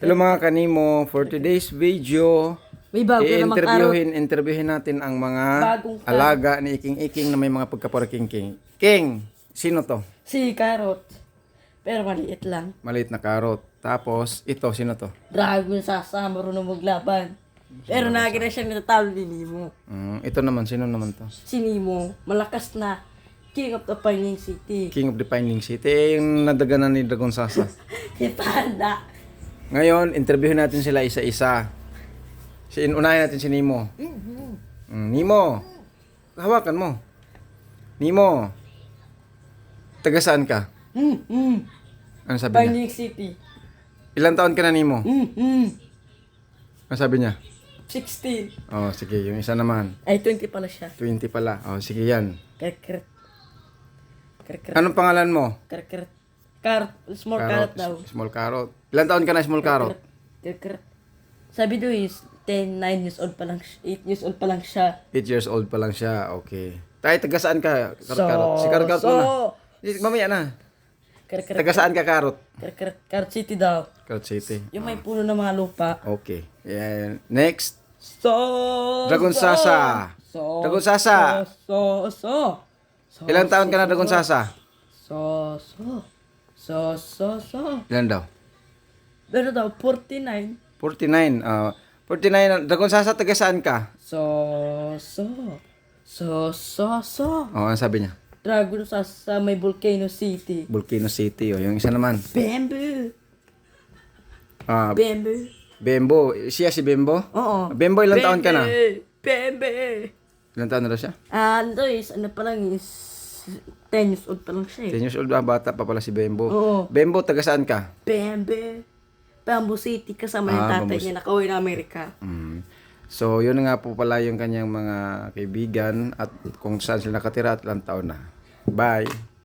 Hello mga kanimo, for today's video, May bago naman karot. interviewin natin ang mga Bagong karot. alaga ni Iking-Iking na may mga pagkaparaking-king. King, sino to? Si Karot. Pero maliit lang. Maliit na karot. Tapos, ito, sino to? Dragon Sasa, marunong maglaban. Pero naging na siya nitatalo ni Nemo. Ito naman, sino naman to? Si Nemo, malakas na King of the Pining City. King of the Pining City, yung nadaganan ni Dragon Sasa. Si Panda. Ngayon, interviewin natin sila isa-isa. Unahin natin si Nemo. Nemo, hawakan mo. Nemo, taga saan ka? Ano sabi niya? Pining City. Ilang taon ka na, Nemo? Ano sabi niya? 16. Oh, sige, yung isa naman. Ay, 20 pala siya. 20 pala. Oh, sige yan. Kerkeret. Kerkeret. Anong pangalan mo? Kerkeret. Carrot. Small carrot daw. Small carrot. Ilang taon ka na, small carrot? Kerkeret. Sabi daw is 9 years old pa lang, 8 years old pa lang siya. 8 years old pa lang siya. Okay. Tayo, taga saan ka? Karot. Si Karot muna. Mamaya na. Kerkeret. Taga saan ka, Karot? Kerkeret. Carrot City daw. Karot City. Yung may puno ng mga lupa. Okay. Yan. Next. So, Dragon Sasa. Dragon Sasa. So. Ilang taon ka na, Dragon Sasa? So. Ilan daw? Pero daw, 49. 49. 49. Dragon Sasa, taga saan ka? So. Oh, ano sabi niya? Dragon sa may Volcano City. Volcano City. Oh, yung isa naman. Bamboo. Ah, Bamboo. Bembo. Siya si Bembo? Oo. Bembo, ilang taon ka na? Bamboo. Ilang taon na daw siya? Ano is, ano pa lang is, 10 years old pa lang siya 10 years old. Bata pa pala si Bembo. Oo. Bembo, taga saan ka? Bamboo City kasama yung tatay niya nakauwi na Amerika. So, yun nga po pala yung kanyang mga kaibigan at kung saan sila nakatira at ilang taon na. Bye!